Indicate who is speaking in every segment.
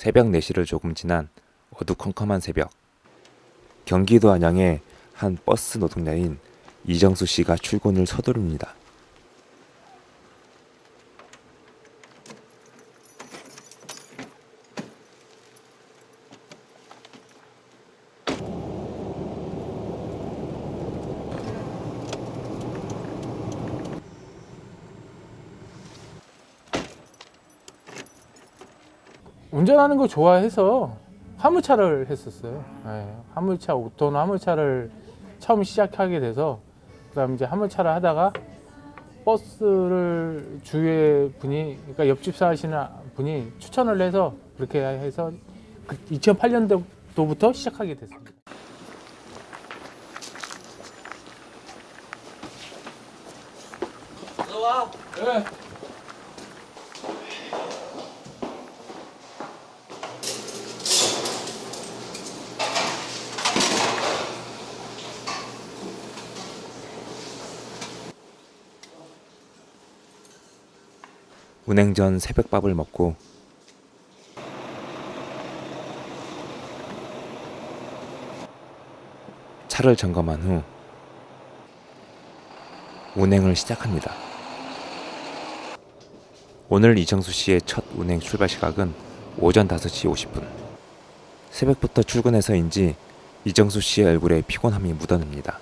Speaker 1: 새벽 4시를 조금 지난 어두컴컴한 새벽, 경기도 안양의 한 버스 노동자인 이정수 씨가 출근을 서두릅니다.
Speaker 2: 운전하는 거 좋아해서 화물차를 했었어요. 네, 화물차, 5톤 화물차를 처음 시작하게 돼서 그다음 이제 화물차를 하다가 버스를 주위에 분이, 그러니까 옆집 사시는 분이 추천을 해서 그렇게 해서 2008년도부터 시작하게 됐습니다.
Speaker 3: 들어와.
Speaker 2: 네.
Speaker 1: 운행 전 새벽밥을 먹고 차를 점검한 후 운행을 시작합니다. 오늘 이정수 씨의 첫 운행 출발 시각은 오전 5시 50분. 새벽부터 출근해서인지 이정수 씨의 얼굴에 피곤함이 묻어납니다.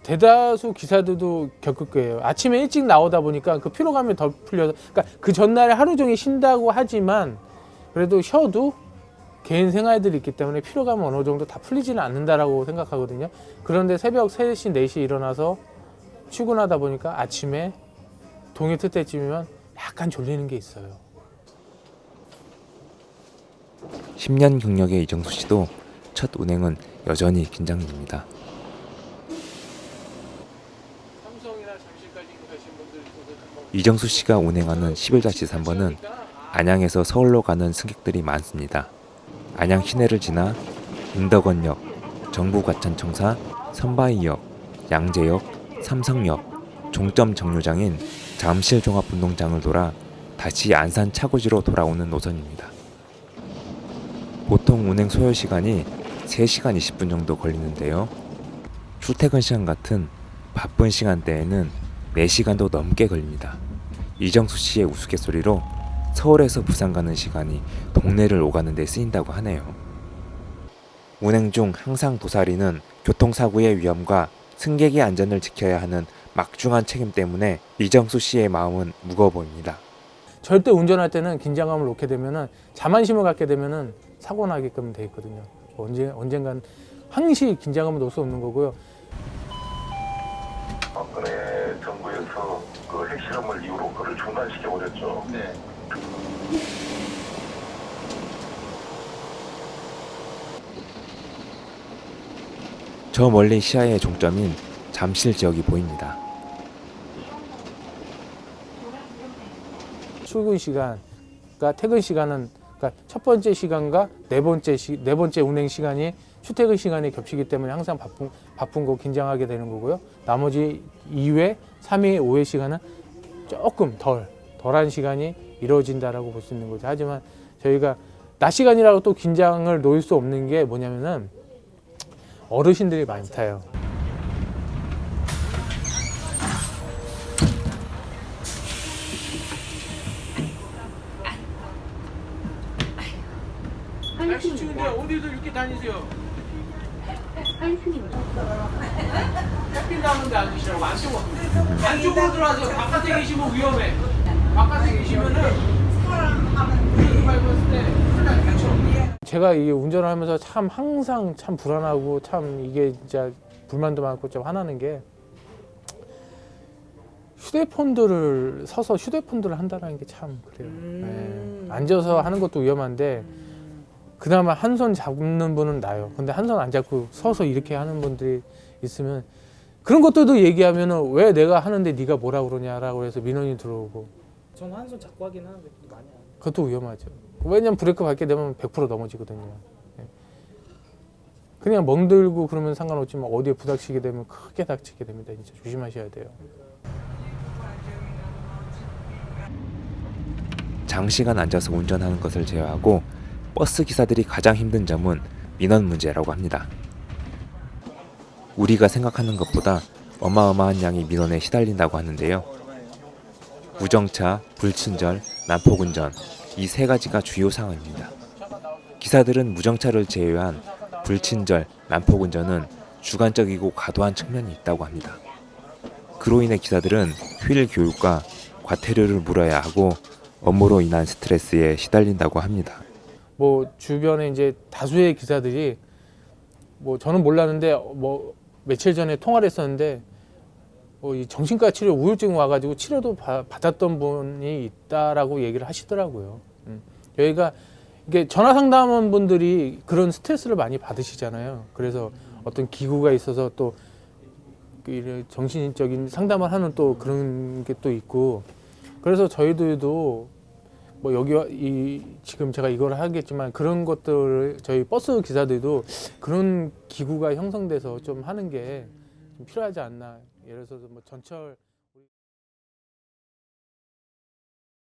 Speaker 2: 대다수 기사들도 겪을 거예요. 아침에 일찍 나오다 보니까 그 피로감이 덜 풀려서, 그러니까 그 전날에 하루 종일 쉰다고 하지만 그래도 쉬어도 개인 생활들이 있기 때문에 피로감은 어느 정도 다 풀리지는 않는다라고 생각하거든요. 그런데 새벽 3시, 4시 일어나서 출근하다 보니까 아침에 동이 틀 때쯤이면 약간 졸리는 게 있어요.
Speaker 1: 10년 경력의 이정수 씨도 첫 운행은 여전히 긴장됩니다. 이정수 씨가 운행하는 11-3번은 안양에서 서울로 가는 승객들이 많습니다. 안양 시내를 지나 인덕원역, 정부과천청사, 선바위역, 양재역, 삼성역, 종점 정류장인 잠실 종합운동장을 돌아 다시 안산 차고지로 돌아오는 노선입니다. 보통 운행 소요 시간이 3시간 20분 정도 걸리는데요. 출퇴근 시간 같은 바쁜 시간대에는 4시간도 넘게 걸립니다. 이정수 씨의 우스갯소리로 서울에서 부산 가는 시간이 동네를 오가는 데 쓰인다고 하네요. 운행 중 항상 도사리는 교통사고의 위험과 승객의 안전을 지켜야 하는 막중한 책임 때문에 이정수 씨의 마음은 무거워 보입니다.
Speaker 2: 절대 운전할 때는 긴장감을 놓게 되면은, 자만심을 갖게 되면은 사고 나게끔 돼 있거든요. 언젠간 항시 긴장감을 놓을 수 없는 거고요.
Speaker 4: 박근혜 정부에서 그 핵실험을 이유로 그를 중단시켜 버렸죠.
Speaker 3: 네.
Speaker 1: 저 멀리 시야의 종점인 잠실 지역이 보입니다.
Speaker 2: 출근 시간, 그러니까 퇴근 시간은, 그러니까 첫 번째 시간과 네 번째 운행 시간이 출퇴근 시간에 겹치기 때문에 항상 바쁜 거 긴장하게 되는 거고요. 나머지 2회, 3회, 5회 시간은 조금 덜한 시간이 이루어진다라고 볼 수 있는 거죠. 하지만 저희가 낮 시간이라고 또 긴장을 놓을 수 없는 게 뭐냐면은 어르신들이 많이 타요. 날씨 추운데 어디서 이렇게 다니세요? 햇빛 나는데 앉으시라고. 안쪽으로 들어와서 바깥에 계시면 위험해. 바깥에 계시면은 사람 밟았을 때 큰일 나죠. 제가 이 운전을 하면서 참 항상 참 불안하고 참 이게 진짜 불만도 많고 좀 화나는 게, 서서 휴대폰들을 한다는 게 참 그래요. 네. 앉아서 하는 것도 위험한데 그나마 한 손 잡는 분은 나요. 근데 한 손 안 잡고 서서 이렇게 하는 분들이 있으면, 그런 것들도 얘기하면은 왜 내가 하는데 네가 뭐라 그러냐라고 해서 민원이 들어오고.
Speaker 5: 저는 한 손 잡고 하긴 하는데 많이 안 해요.
Speaker 2: 그것도 위험하죠. 왜냐면 브레이크 밟게 되면 100% 넘어지거든요. 예. 그냥 멍들고 그러면 상관없지만 어디에 부닥치게 되면 크게 다치게 됩니다. 진짜 조심하셔야 돼요.
Speaker 1: 장시간 앉아서 운전하는 것을 제외하고 버스 기사들이 가장 힘든 점은 민원 문제라고 합니다. 우리가 생각하는 것보다 어마어마한 양의 민원에 시달린다고 하는데요. 무정차, 불친절, 난폭운전 이 세 가지가 주요 상황입니다. 기사들은 무정차를 제외한 불친절, 난폭운전은 주관적이고 과도한 측면이 있다고 합니다. 그로 인해 기사들은 휴일 교육과 과태료를 물어야 하고 업무로 인한 스트레스에 시달린다고 합니다.
Speaker 2: 뭐 주변에 이제 다수의 기사들이 뭐 저는 몰랐는데 뭐 며칠 전에 통화를 했었는데 이 정신과 치료 우울증 와가지고 치료도 받았던 분이 있다라고 얘기를 하시더라고요. 여기가 이게 전화 상담원 분들이 그런 스트레스를 많이 받으시잖아요. 그래서 어떤 기구가 있어서 또 정신적인 상담을 하는 또 그런 게 또 있고, 그래서 저희들도 뭐 여기 지금 제가 이걸 하겠지만 그런 것들을 저희 버스 기사들도 그런 기구가 형성돼서 좀 하는 게 좀 필요하지 않나. 예를 들어서 뭐 전철